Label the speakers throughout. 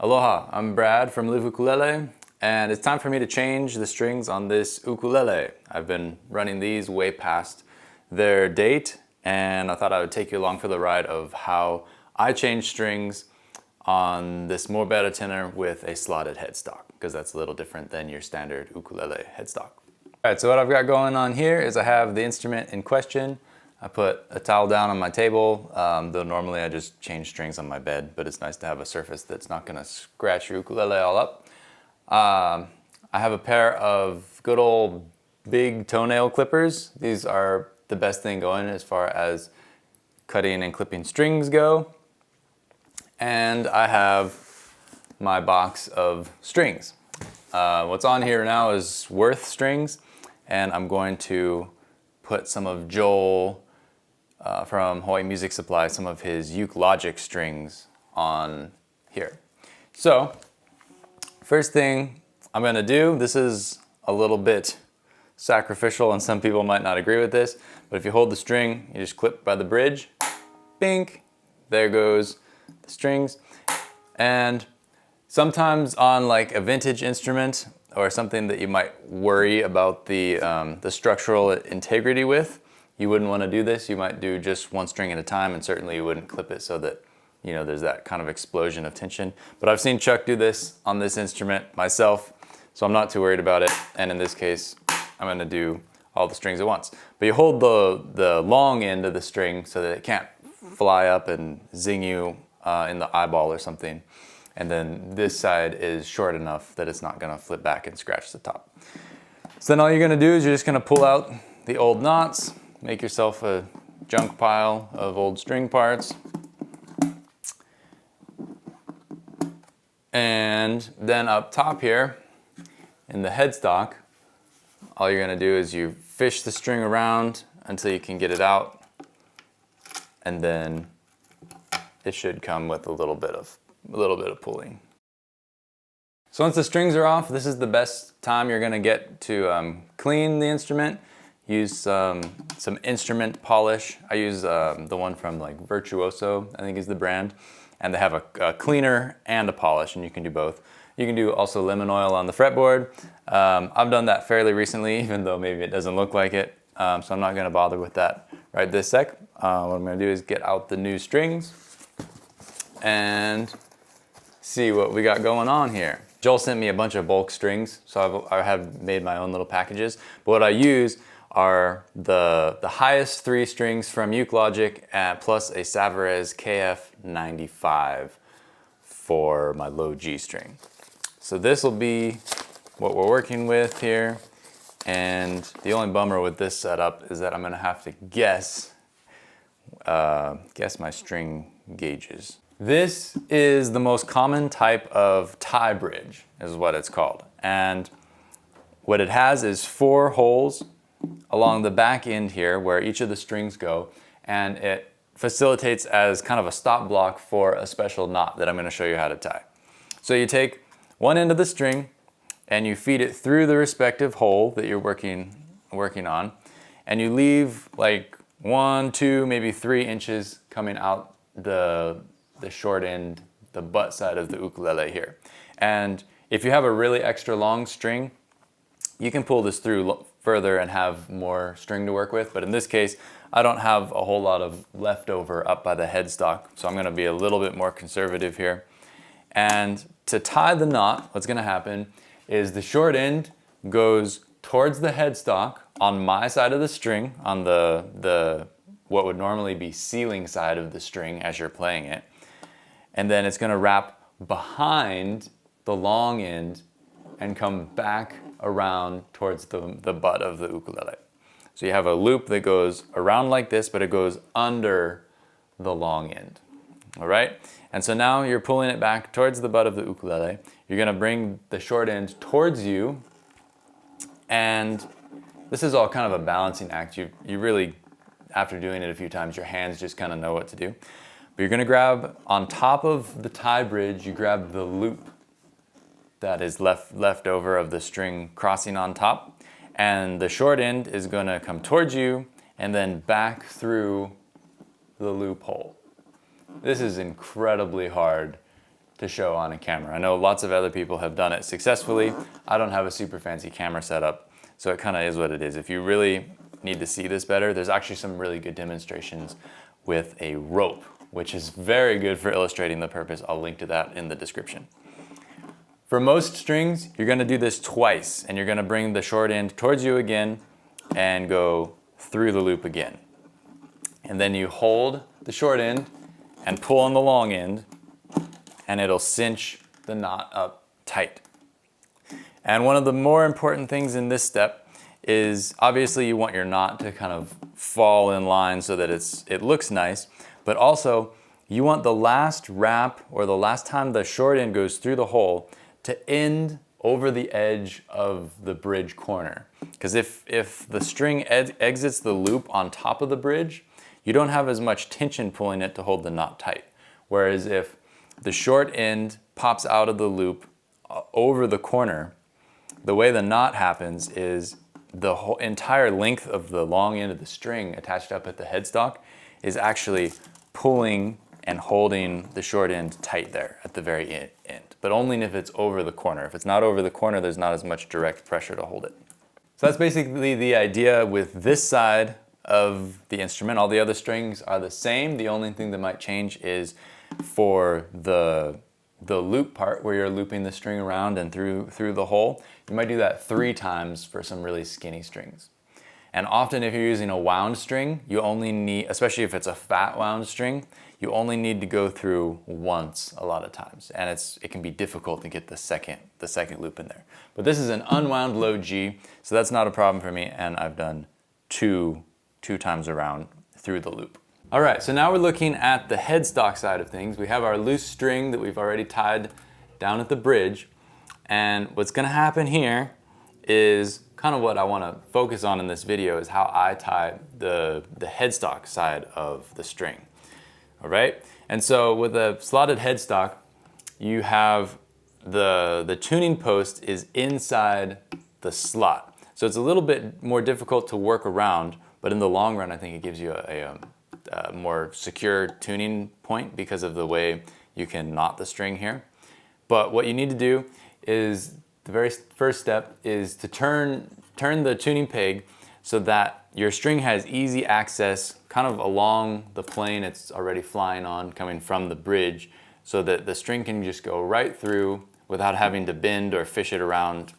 Speaker 1: Aloha, I'm Brad from Live Ukulele, and it's time for me to change the strings on this ukulele. I've been running these way past their date, and I thought I would take you along for the ride of how I change strings on this Bordessa tenor with a slotted headstock, because that's a little different than your standard ukulele headstock. All right, so what I've got going on here is I have the instrument in question. I put a towel down on my table, though normally I just change strings on my bed, but it's nice to have a surface that's not gonna scratch your ukulele all up. I have a pair of good old big toenail clippers. These are the best thing going as far as cutting and clipping strings go. And I have my box of strings. What's on here now is Worth strings, and I'm going to put some of Joel from Hawaii Music Supply, some of his Uke Logic strings on here. So, first thing I'm gonna do, this is a little bit sacrificial and some people might not agree with this, but if you hold the string, you just clip by the bridge, bink, there goes the strings. And sometimes on like a vintage instrument or something that you might worry about the structural integrity with, you wouldn't want to do this. You might do just one string at a time, and certainly you wouldn't clip it so that, you know, there's that kind of explosion of tension. But I've seen Chuck do this on this instrument myself, so I'm not too worried about it. And in this case, I'm going to do all the strings at once. But you hold the long end of the string so that it can't fly up and zing you in the eyeball or something. And then this side is short enough that it's not going to flip back and scratch the top. So then all you're going to do is you're just going to pull out the old knots, make yourself a junk pile of old string parts. And then up top here in the headstock, all you're going to do is you fish the string around until you can get it out. And then it should come with a little bit of pulling. So once the strings are off, this is the best time you're going to get to clean the instrument. Use some instrument polish. I use the one from like Virtuoso, I think is the brand. And they have a cleaner and a polish, and you can do both. You can do also lemon oil on the fretboard. I've done that fairly recently, even though maybe it doesn't look like it. So I'm not going to bother with that right this sec. What I'm going to do is get out the new strings and see what we got going on here. Joel sent me a bunch of bulk strings, so I have made my own little packages. But what I use are the highest 3 strings from Uke Logic plus a Savarez KF95 for my low G string. So this will be what we're working with here. And the only bummer with this setup is that I'm gonna have to guess my string gauges. This is the most common type of tie bridge, is what it's called. And what it has is 4 holes along the back end here where each of the strings go, and it facilitates as kind of a stop block for a special knot that I'm going to show you how to tie. So you take one end of the string and you feed it through the respective hole that you're working on, and you leave like 1, 2, maybe 3 inches coming out the short end, the butt side of the ukulele here. And if you have a really extra long string, you can pull this through further and have more string to work with. But in this case, I don't have a whole lot of leftover up by the headstock, so I'm gonna be a little bit more conservative here. And to tie the knot, what's gonna happen is the short end goes towards the headstock on my side of the string, on the what would normally be ceiling side of the string as you're playing it. And then it's gonna wrap behind the long end and come back around towards the butt of the ukulele. So you have a loop that goes around like this, but it goes under the long end. All right? And so now you're pulling it back towards the butt of the ukulele. You're gonna bring the short end towards you, and this is all kind of a balancing act. You really, after doing it a few times, your hands just kind of know what to do. But you're gonna grab on top of the tie bridge, you grab the loop that is left over of the string crossing on top, and the short end is gonna come towards you and then back through the loophole. This is incredibly hard to show on a camera. I know lots of other people have done it successfully. I don't have a super fancy camera setup, so it kind of is what it is. If you really need to see this better, there's actually some really good demonstrations with a rope, which is very good for illustrating the purpose. I'll link to that in the description. For most strings, you're gonna do this twice, and you're gonna bring the short end towards you again and go through the loop again. And then you hold the short end and pull on the long end, and it'll cinch the knot up tight. And one of the more important things in this step is obviously you want your knot to kind of fall in line so that it looks nice, but also you want the last wrap or the last time the short end goes through the hole to end over the edge of the bridge corner. Because if the string exits the loop on top of the bridge, you don't have as much tension pulling it to hold the knot tight. Whereas if the short end pops out of the loop over the corner, the way the knot happens is the whole entire length of the long end of the string attached up at the headstock is actually pulling and holding the short end tight there at the very end, but only if it's over the corner. If it's not over the corner, there's not as much direct pressure to hold it. So that's basically the idea with this side of the instrument. All the other strings are the same. The only thing that might change is for the loop part where you're looping the string around and through the hole. You might do that 3 times for some really skinny strings. And often if you're using a wound string, you only need, especially if it's a fat wound string, you only need to go through once a lot of times. And it can be difficult to get the second loop in there. But this is an unwound low G, so that's not a problem for me, and I've done two times around through the loop. All right, so now we're looking at the headstock side of things. We have our loose string that we've already tied down at the bridge. And what's gonna happen here is kind of what I wanna focus on in this video is how I tie the headstock side of the string, all right? And so with a slotted headstock, you have the tuning post is inside the slot. So it's a little bit more difficult to work around, but in the long run, I think it gives you a more secure tuning point because of the way you can knot the string here. But what you need to do is the very first step is to turn the tuning peg so that your string has easy access kind of along the plane it's already flying on coming from the bridge so that the string can just go right through without having to bend or fish it around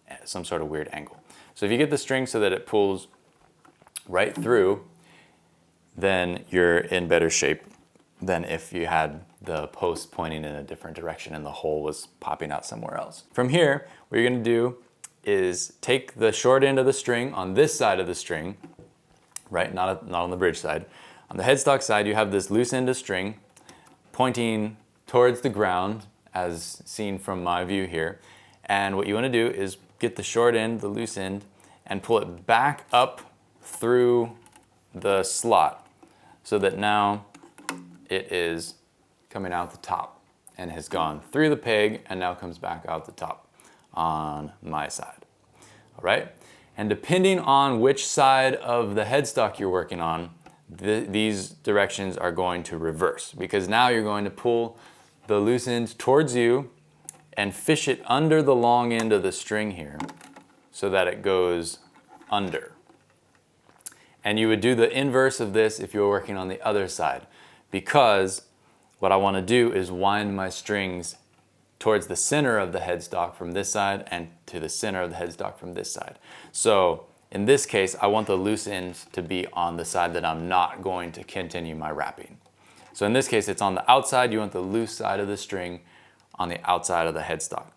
Speaker 1: at some sort of weird angle. So if you get the string so that it pulls right through, then you're in better shape than if you had the post pointing in a different direction and the hole was popping out somewhere else. From here, what you're gonna do is take the short end of the string on this side of the string, right? Not on the bridge side. On the headstock side, you have this loose end of string pointing towards the ground as seen from my view here. And what you wanna do is get the short end, the loose end, and pull it back up through the slot so that now it is coming out the top and has gone through the peg and now comes back out the top on my side. All right? And depending on which side of the headstock you're working on, these directions are going to reverse because now you're going to pull the loose end towards you and fish it under the long end of the string here so that it goes under. And you would do the inverse of this if you were working on the other side, because what I want to do is wind my strings towards the center of the headstock from this side and to the center of the headstock from this side. So in this case, I want the loose end to be on the side that I'm not going to continue my wrapping. So in this case, it's on the outside. You want the loose side of the string on the outside of the headstock.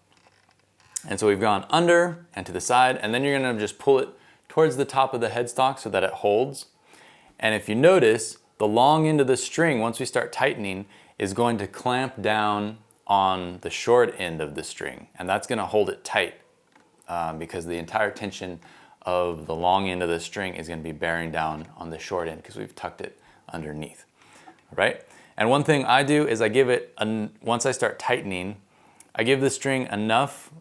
Speaker 1: And so we've gone under and to the side, and then you're going to just pull it towards the top of the headstock so that it holds. And if you notice, the long end of the string, once we start tightening, is going to clamp down on the short end of the string. And that's going to hold it tight because the entire tension of the long end of the string is going to be bearing down on the short end because we've tucked it underneath. All right? And one thing I do is I give it, once I start tightening, I give the string enough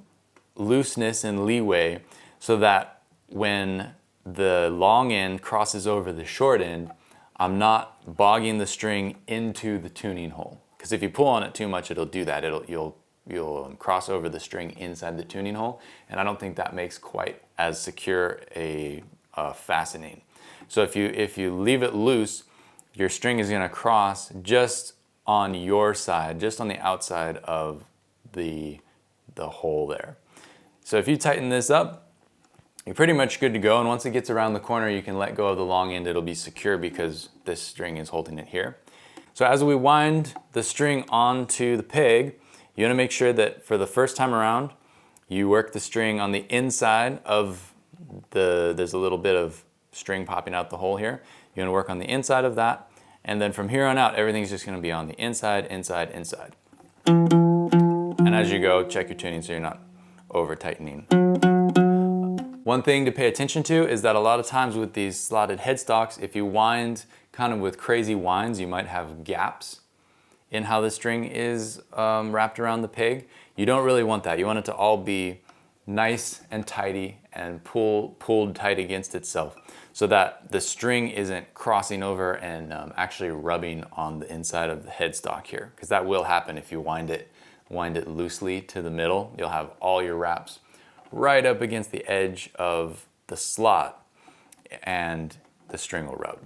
Speaker 1: looseness and leeway so that when the long end crosses over the short end, I'm not bogging the string into the tuning hole. Because if you pull on it too much, it'll do that. You'll cross over the string inside the tuning hole, and I don't think that makes quite as secure a fastening. So if you leave it loose, your string is gonna cross just on your side, just on the outside of the hole there. So if you tighten this up, you're pretty much good to go, and once it gets around the corner, you can let go of the long end. It'll be secure because this string is holding it here. So as we wind the string onto the peg, you wanna make sure that for the first time around, you work the string on the inside of there's a little bit of string popping out the hole here. You wanna work on the inside of that, and then from here on out, everything's just gonna be on the inside, inside, inside. And as you go, check your tuning so you're not over tightening. One thing to pay attention to is that a lot of times with these slotted headstocks, if you wind kind of with crazy winds, you might have gaps in how the string is wrapped around the peg. You don't really want that. You want it to all be nice and tidy and pulled tight against itself so that the string isn't crossing over and actually rubbing on the inside of the headstock here, because that will happen if you wind it loosely to the middle. You'll have all your wraps right up against the edge of the slot and the string will rub.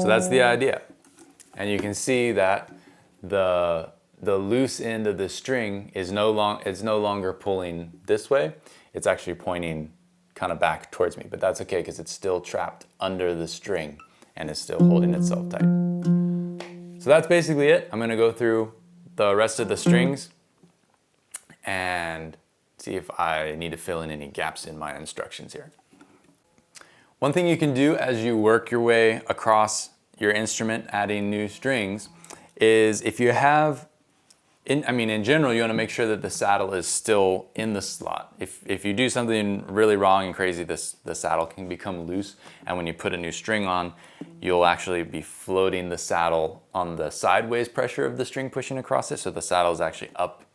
Speaker 1: So that's the idea. And you can see that the loose end of the string is no longer pulling this way. It's actually pointing kind of back towards me, but that's okay because it's still trapped under the string and is still holding itself tight. So that's basically it. I'm gonna go through the rest of the strings and see if I need to fill in any gaps in my instructions here. One thing you can do as you work your way across your instrument, adding new strings, is if you have, in general, you want to make sure that the saddle is still in the slot. If you do something really wrong and crazy, the saddle can become loose, and when you put a new string on, you'll actually be floating the saddle on the sideways pressure of the string pushing across it, so the saddle is actually up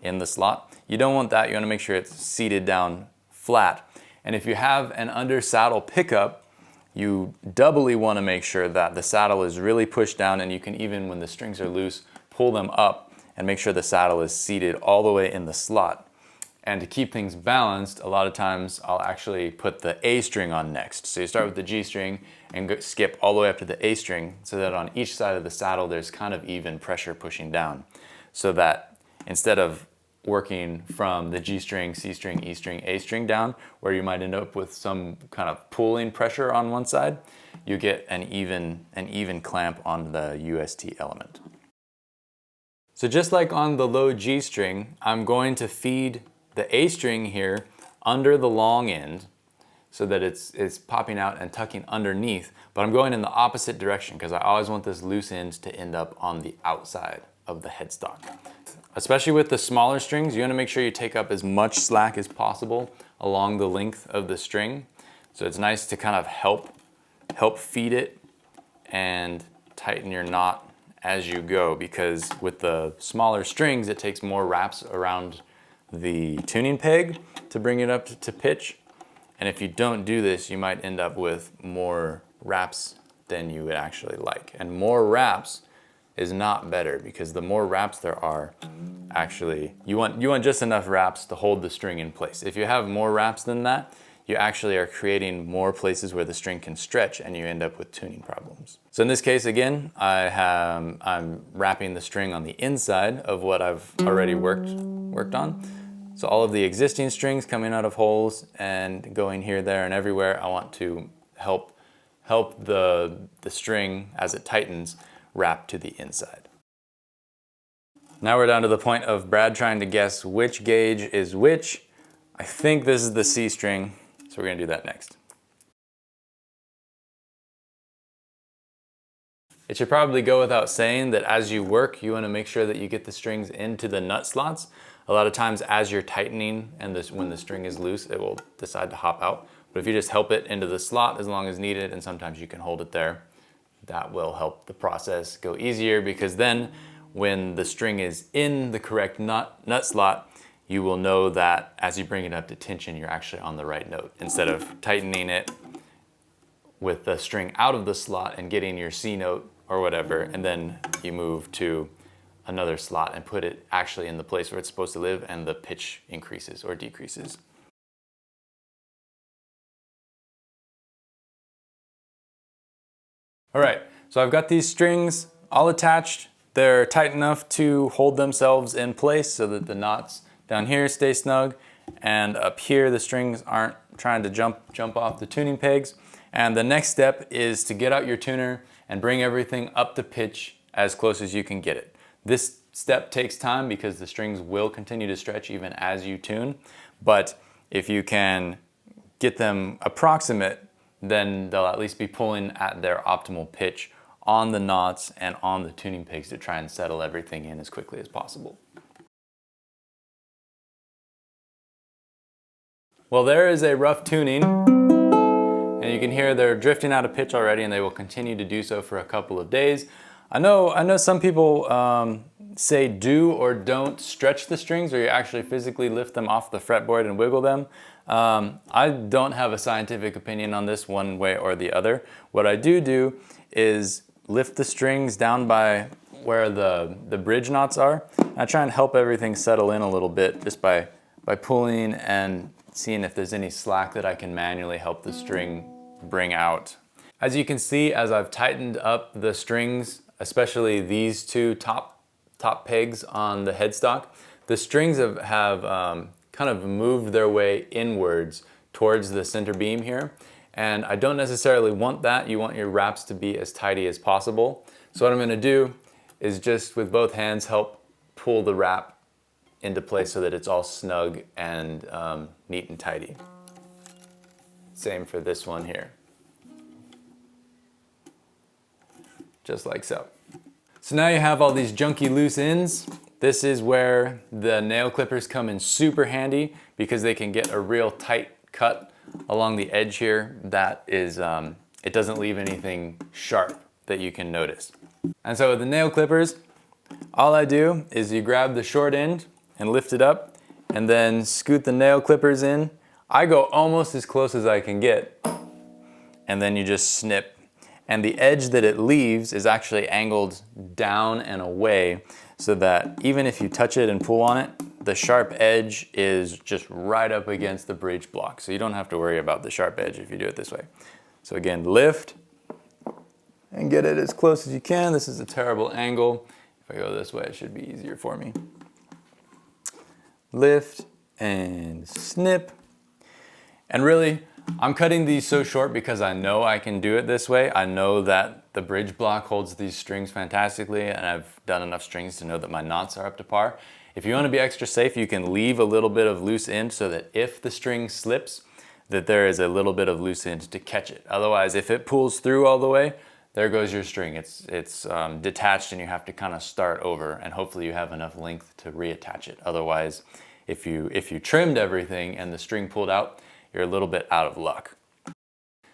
Speaker 1: in the slot. You don't want that. You want to make sure it's seated down flat. And if you have an under saddle pickup, you doubly want to make sure that the saddle is really pushed down, and you can even, when the strings are loose, pull them up and make sure the saddle is seated all the way in the slot. And to keep things balanced, a lot of times I'll actually put the A string on next. So you start with the G string and skip all the way up to the A string so that on each side of the saddle there's kind of even pressure pushing down. So that instead of working from the G string, C string, E string, A string down, where you might end up with some kind of pulling pressure on one side, you get an even clamp on the UST element. So just like on the low G string, I'm going to feed the A string here under the long end so that it's popping out and tucking underneath, but I'm going in the opposite direction because I always want this loose end to end up on the outside of the headstock. Especially with the smaller strings, you want to make sure you take up as much slack as possible along the length of the string. So it's nice to kind of help feed it and tighten your knot as you go, because with the smaller strings, it takes more wraps around the tuning peg to bring it up to pitch. And if you don't do this, you might end up with more wraps than you would actually like. And more wraps is not better, because the more wraps there are, actually, you want just enough wraps to hold the string in place. If you have more wraps than that, you actually are creating more places where the string can stretch and you end up with tuning problems. So in this case, again, I'm wrapping the string on the inside of what I've already worked on. So all of the existing strings coming out of holes and going here, there, and everywhere, I want to help the string as it tightens wrap to the inside. Now we're down to the point of Brad trying to guess which gauge is which. I think this is the C string, so we're gonna do that next. It should probably go without saying that as you work, you wanna make sure that you get the strings into the nut slots. A lot of times as you're tightening and when the string is loose, it will decide to hop out. But if you just help it into the slot as long as needed, and sometimes you can hold it there, that will help the process go easier, because then when the string is in the correct nut slot, you will know that as you bring it up to tension, you're actually on the right note, instead of tightening it with the string out of the slot and getting your C note or whatever, and then you move to another slot and put it actually in the place where it's supposed to live, and the pitch increases or decreases. All right, so I've got these strings all attached. They're tight enough to hold themselves in place so that the knots down here stay snug, and up here the strings aren't trying to jump off the tuning pegs. And the next step is to get out your tuner and bring everything up to pitch as close as you can get it. This step takes time because the strings will continue to stretch even as you tune, but if you can get them approximate, then they'll at least be pulling at their optimal pitch on the knots and on the tuning pegs to try and settle everything in as quickly as possible. Well, there is a rough tuning, and you can hear they're drifting out of pitch already, and they will continue to do so for a couple of days. I know some people say do or don't stretch the strings, or you actually physically lift them off the fretboard and wiggle them. I don't have a scientific opinion on this one way or the other. What I do is lift the strings down by where the bridge knots are. I try and help everything settle in a little bit just by pulling and seeing if there's any slack that I can manually help the string bring out. As you can see, as I've tightened up the strings, especially these two top pegs on the headstock, the strings have kind of moved their way inwards towards the center beam here. And I don't necessarily want that. You want your wraps to be as tidy as possible. So what I'm gonna do is just with both hands help pull the wrap into place so that it's all snug and neat and tidy. Same for this one here. Just like so. So now you have all these junky loose ends. This is where the nail clippers come in super handy because they can get a real tight cut along the edge here that is, it doesn't leave anything sharp that you can notice. And so with the nail clippers, all I do is you grab the short end and lift it up and then scoot the nail clippers in. I go almost as close as I can get, and then you just snip. And the edge that it leaves is actually angled down and away so that even if you touch it and pull on it, the sharp edge is just right up against the bridge block. So you don't have to worry about the sharp edge if you do it this way. So again, lift and get it as close as you can. This is a terrible angle. If I go this way, it should be easier for me. Lift and snip. And really, I'm cutting these so short because I know I can do it this way. I know that the bridge block holds these strings fantastically, and I've done enough strings to know that my knots are up to par. If you want to be extra safe, you can leave a little bit of loose end so that if the string slips, that there is a little bit of loose end to catch it. Otherwise, if it pulls through all the way, there goes your string. It's detached and you have to kind of start over, and hopefully you have enough length to reattach it. Otherwise, if you trimmed everything and the string pulled out, you're a little bit out of luck.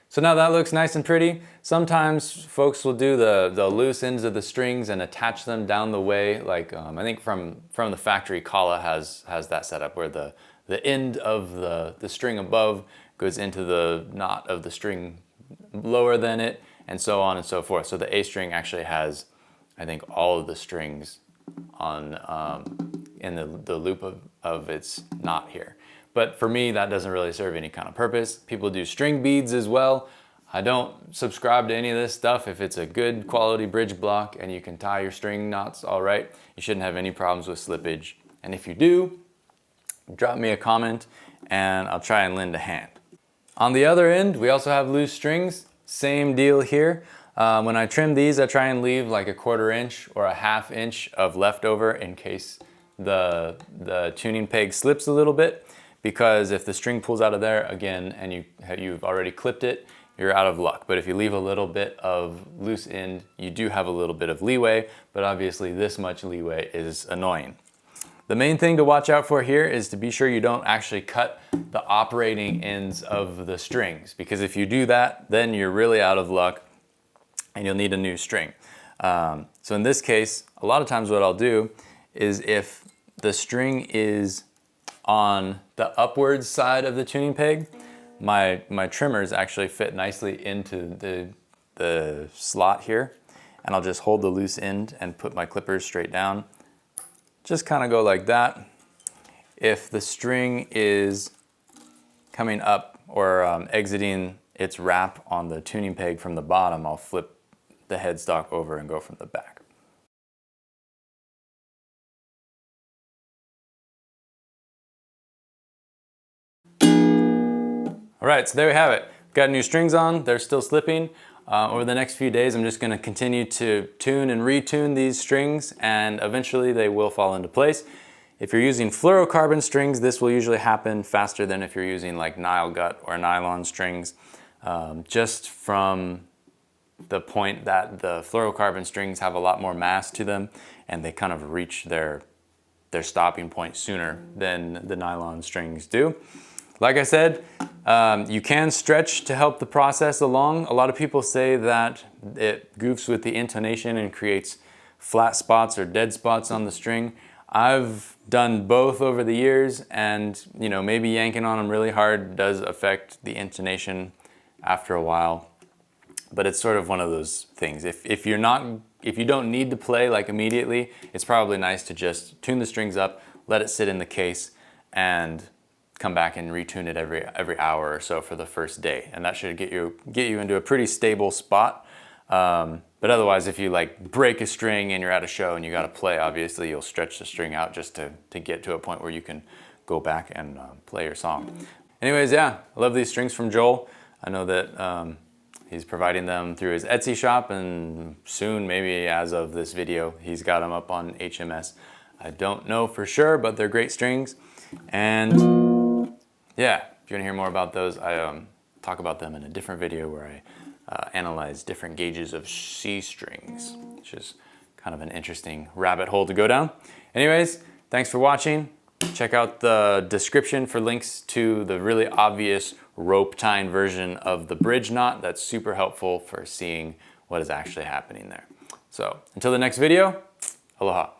Speaker 1: So now that looks nice and pretty. Sometimes folks will do the loose ends of the strings and attach them down the way. Like I think from the factory, Kala has that setup where the end of the string above goes into the knot of the string lower than it, and so on and so forth. So the A string actually has, I think, all of the strings on in the loop of its knot here. But for me, that doesn't really serve any kind of purpose. People do string beads as well. I don't subscribe to any of this stuff. If it's a good quality bridge block and you can tie your string knots all right, you shouldn't have any problems with slippage. And if you do, drop me a comment and I'll try and lend a hand. On the other end, we also have loose strings. Same deal here. When I trim these, I try and leave like a 1/4 inch or a 1/2 inch of leftover in case the tuning peg slips a little bit. Because if the string pulls out of there again and you've already clipped it, you're out of luck. But if you leave a little bit of loose end, you do have a little bit of leeway, but obviously this much leeway is annoying. The main thing to watch out for here is to be sure you don't actually cut the operating ends of the strings, because if you do that, then you're really out of luck and you'll need a new string. So in this case, a lot of times what I'll do is if the string is on the upwards side of the tuning peg, my trimmers actually fit nicely into the slot here, and I'll just hold the loose end and put my clippers straight down. Just kind of go like that. If the string is coming up or exiting its wrap on the tuning peg from the bottom, I'll flip the headstock over and go from the back. All right, so there we have it. Got new strings on, they're still slipping. Over the next few days, I'm just gonna continue to tune and retune these strings, and eventually they will fall into place. If you're using fluorocarbon strings, this will usually happen faster than if you're using like Nile gut or nylon strings, just from the point that the fluorocarbon strings have a lot more mass to them, and they kind of reach their stopping point sooner than the nylon strings do. Like I said, you can stretch to help the process along. A lot of people say that it goofs with the intonation and creates flat spots or dead spots on the string. I've done both over the years, and maybe yanking on them really hard does affect the intonation after a while. But it's sort of one of those things. If you don't need to play like immediately, it's probably nice to just tune the strings up, let it sit in the case, and come back and retune it every hour or so for the first day, and that should get you into a pretty stable spot. But otherwise, if you like break a string and you're at a show and you got to play, obviously you'll stretch the string out just to get to a point where you can go back and play your song. Anyways, yeah, I love these strings from Joel. I know that he's providing them through his Etsy shop, and soon, maybe as of this video, he's got them up on HMS. I don't know for sure, but they're great strings. And yeah, if you want to hear more about those, I talk about them in a different video where I analyze different gauges of C strings, which is kind of an interesting rabbit hole to go down. Anyways, thanks for watching. Check out the description for links to the really obvious rope tying version of the bridge knot. That's super helpful for seeing what is actually happening there. So until the next video, aloha.